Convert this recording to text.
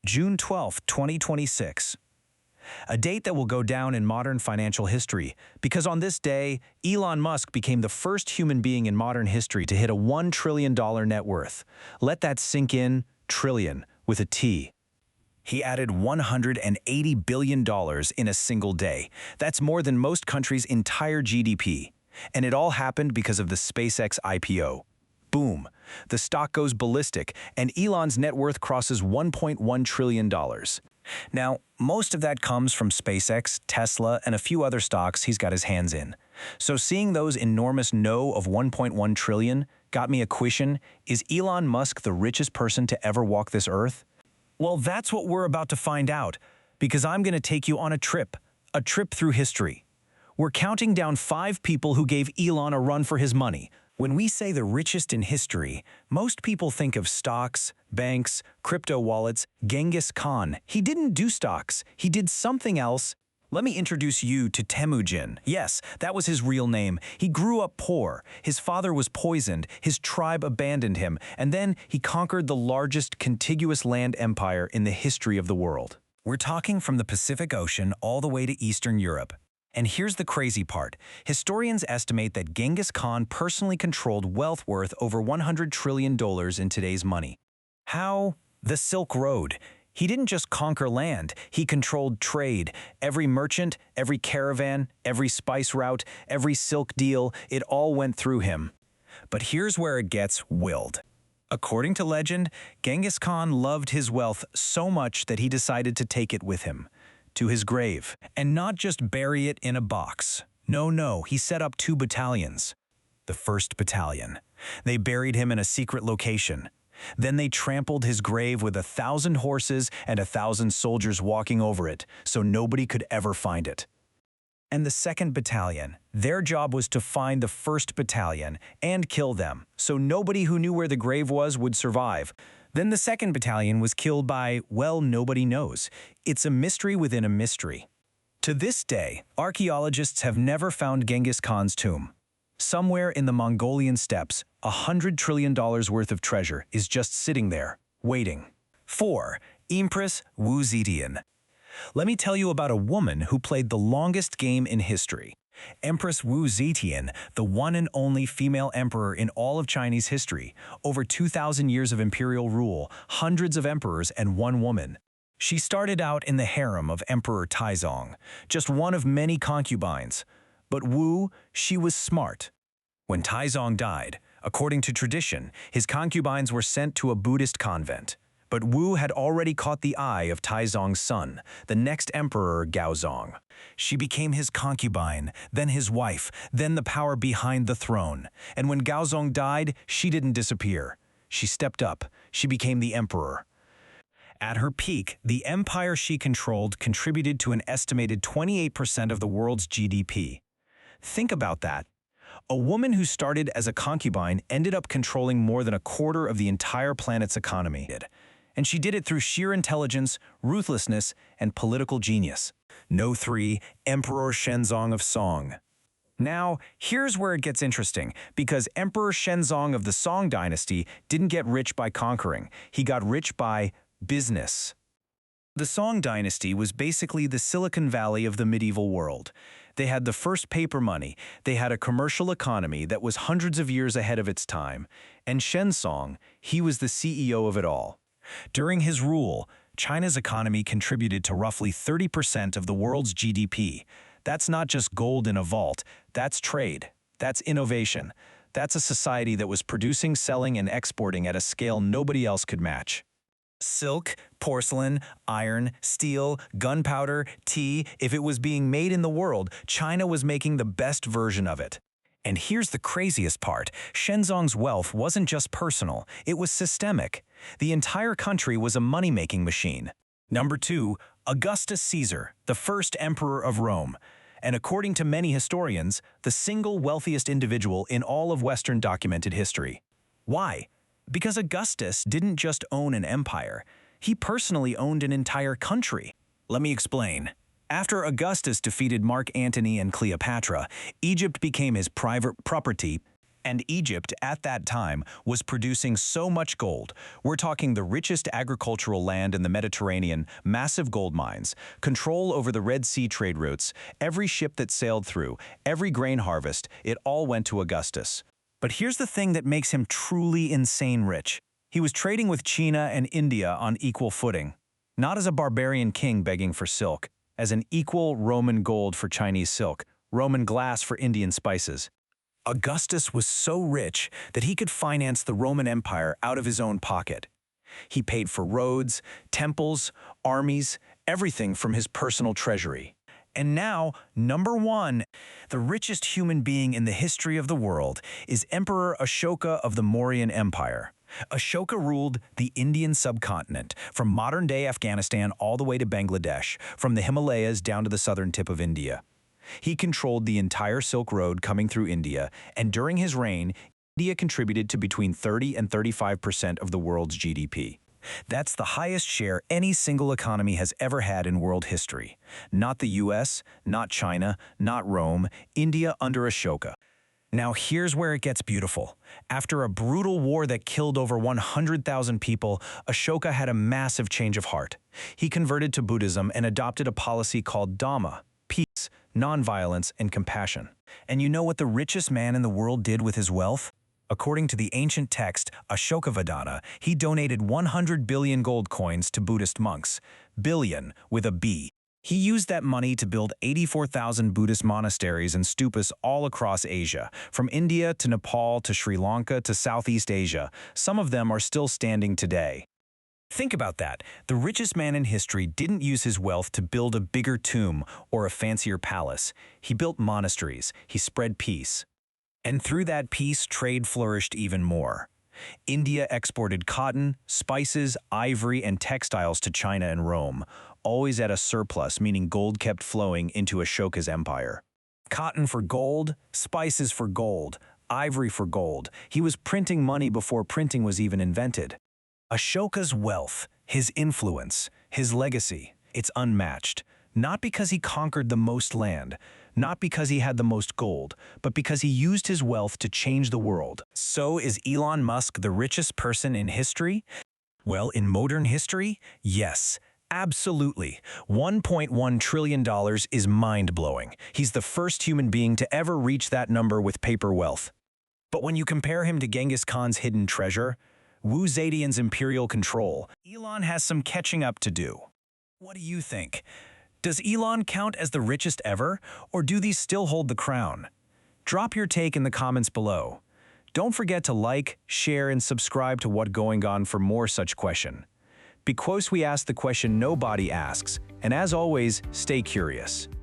June 12, 2026. A date that will go down in modern financial history, because on this day, Elon Musk became the first human being in modern history to hit a $1 trillion net worth. Let that sink in, trillion, with a T. He added $180 billion in a single day. That's more than most countries' entire GDP. And it all happened because of the SpaceX IPO. Boom. The stock goes ballistic, and Elon's net worth crosses $1.1 trillion. Now, most of that comes from SpaceX, Tesla, and a few other stocks he's got his hands in. So seeing those enormous no of $1.1 trillion got me a question: is Elon Musk the richest person to ever walk this earth? Well, that's what we're about to find out, because I'm going to take you on a trip through history. We're counting down 5 people who gave Elon a run for his money. When we say the richest in history, most people think of stocks, banks, crypto wallets, Genghis Khan. He didn't do stocks, he did something else. Let me introduce you to Temüjin. Yes, that was his real name. He grew up poor. His father was poisoned, his tribe abandoned him, and then he conquered the largest contiguous land empire in the history of the world. We're talking from the Pacific Ocean all the way to Eastern Europe. And here's the crazy part. Historians estimate that Genghis Khan personally controlled wealth worth over $100 trillion in today's money. How? The Silk Road. He didn't just conquer land, he controlled trade. Every merchant, every caravan, every spice route, every silk deal, it all went through him. But here's where it gets wild. According to legend, Genghis Khan loved his wealth so much that he decided to take it with him to his grave, and not just bury it in a box. No, he set up 2 battalions. The 1st Battalion. They buried him in a secret location. Then they trampled his grave with 1,000 horses and 1,000 soldiers walking over it, so nobody could ever find it. And the 2nd Battalion, their job was to find the 1st Battalion and kill them, so nobody who knew where the grave was would survive. Then the 2nd Battalion was killed by, well, nobody knows. It's a mystery within a mystery. To this day, archaeologists have never found Genghis Khan's tomb. Somewhere in the Mongolian steppes, $100 trillion worth of treasure is just sitting there, waiting. 4. Empress Wu Zetian. Let me tell you about a woman who played the longest game in history. Empress Wu Zetian, the one and only female emperor in all of Chinese history, over 2,000 years of imperial rule, hundreds of emperors, and one woman. She started out in the harem of Emperor Taizong, just one of many concubines. But Wu, she was smart. When Taizong died, according to tradition, his concubines were sent to a Buddhist convent. But Wu had already caught the eye of Taizong's son, the next emperor Gaozong. She became his concubine, then his wife, then the power behind the throne. And when Gaozong died, she didn't disappear. She stepped up. She became the emperor. At her peak, the empire she controlled contributed to an estimated 28% of the world's GDP. Think about that. A woman who started as a concubine ended up controlling more than 1/4 of the entire planet's economy. And she did it through sheer intelligence, ruthlessness, and political genius. No. 3. Emperor Shenzong of Song. Now, here's where it gets interesting, because Emperor Shenzong of the Song dynasty didn't get rich by conquering. He got rich by business. The Song dynasty was basically the Silicon Valley of the medieval world. They had the first paper money, they had a commercial economy that was hundreds of years ahead of its time, and Shenzong, he was the CEO of it all. During his rule, China's economy contributed to roughly 30% of the world's GDP. That's not just gold in a vault, that's trade, that's innovation, that's a society that was producing, selling, and exporting at a scale nobody else could match. Silk, porcelain, iron, steel, gunpowder, tea, if it was being made in the world, China was making the best version of it. And here's the craziest part. Shenzong's wealth wasn't just personal, it was systemic. The entire country was a money-making machine. Number 2, Augustus Caesar, the first emperor of Rome. And according to many historians, the single wealthiest individual in all of Western documented history. Why? Because Augustus didn't just own an empire, he personally owned an entire country. Let me explain. After Augustus defeated Mark Antony and Cleopatra, Egypt became his private property. And Egypt, at that time, was producing so much gold. We're talking the richest agricultural land in the Mediterranean, massive gold mines, control over the Red Sea trade routes, every ship that sailed through, every grain harvest, it all went to Augustus. But here's the thing that makes him truly insane rich. He was trading with China and India on equal footing. Not as a barbarian king begging for silk, as an equal Roman gold for Chinese silk, Roman glass for Indian spices. Augustus was so rich that he could finance the Roman Empire out of his own pocket. He paid for roads, temples, armies, everything from his personal treasury. And now, number one, the richest human being in the history of the world is Emperor Ashoka of the Mauryan Empire. Ashoka ruled the Indian subcontinent, from modern-day Afghanistan all the way to Bangladesh, from the Himalayas down to the southern tip of India. He controlled the entire Silk Road coming through India, and during his reign, India contributed to between 30 and 35% of the world's GDP. That's the highest share any single economy has ever had in world history. Not the US, not China, not Rome, India under Ashoka. Now here's where it gets beautiful. After a brutal war that killed over 100,000 people, Ashoka had a massive change of heart. He converted to Buddhism and adopted a policy called Dhamma, peace, nonviolence, and compassion. And you know what the richest man in the world did with his wealth? According to the ancient text Ashokavadana, he donated 100 billion gold coins to Buddhist monks. Billion with a B. He used that money to build 84,000 Buddhist monasteries and stupas all across Asia, from India to Nepal to Sri Lanka to Southeast Asia. Some of them are still standing today. Think about that. The richest man in history didn't use his wealth to build a bigger tomb or a fancier palace. He built monasteries. He spread peace. And through that peace, trade flourished even more. India exported cotton, spices, ivory, and textiles to China and Rome, always at a surplus, meaning gold kept flowing into Ashoka's empire. Cotton for gold, spices for gold, ivory for gold. He was printing money before printing was even invented. Ashoka's wealth, his influence, his legacy, it's unmatched. Not because he conquered the most land, not because he had the most gold, but because he used his wealth to change the world. So is Elon Musk the richest person in history? Well, in modern history, yes, absolutely. $1.1 trillion is mind-blowing. He's the first human being to ever reach that number with paper wealth. But when you compare him to Genghis Khan's hidden treasure, Wu Zetian's imperial control, Elon has some catching up to do. What do you think? Does Elon count as the richest ever, or do these still hold the crown? Drop your take in the comments below. Don't forget to like, share, and subscribe to WhatGoingOn for more such question. Because we ask the question nobody asks, and as always, stay curious.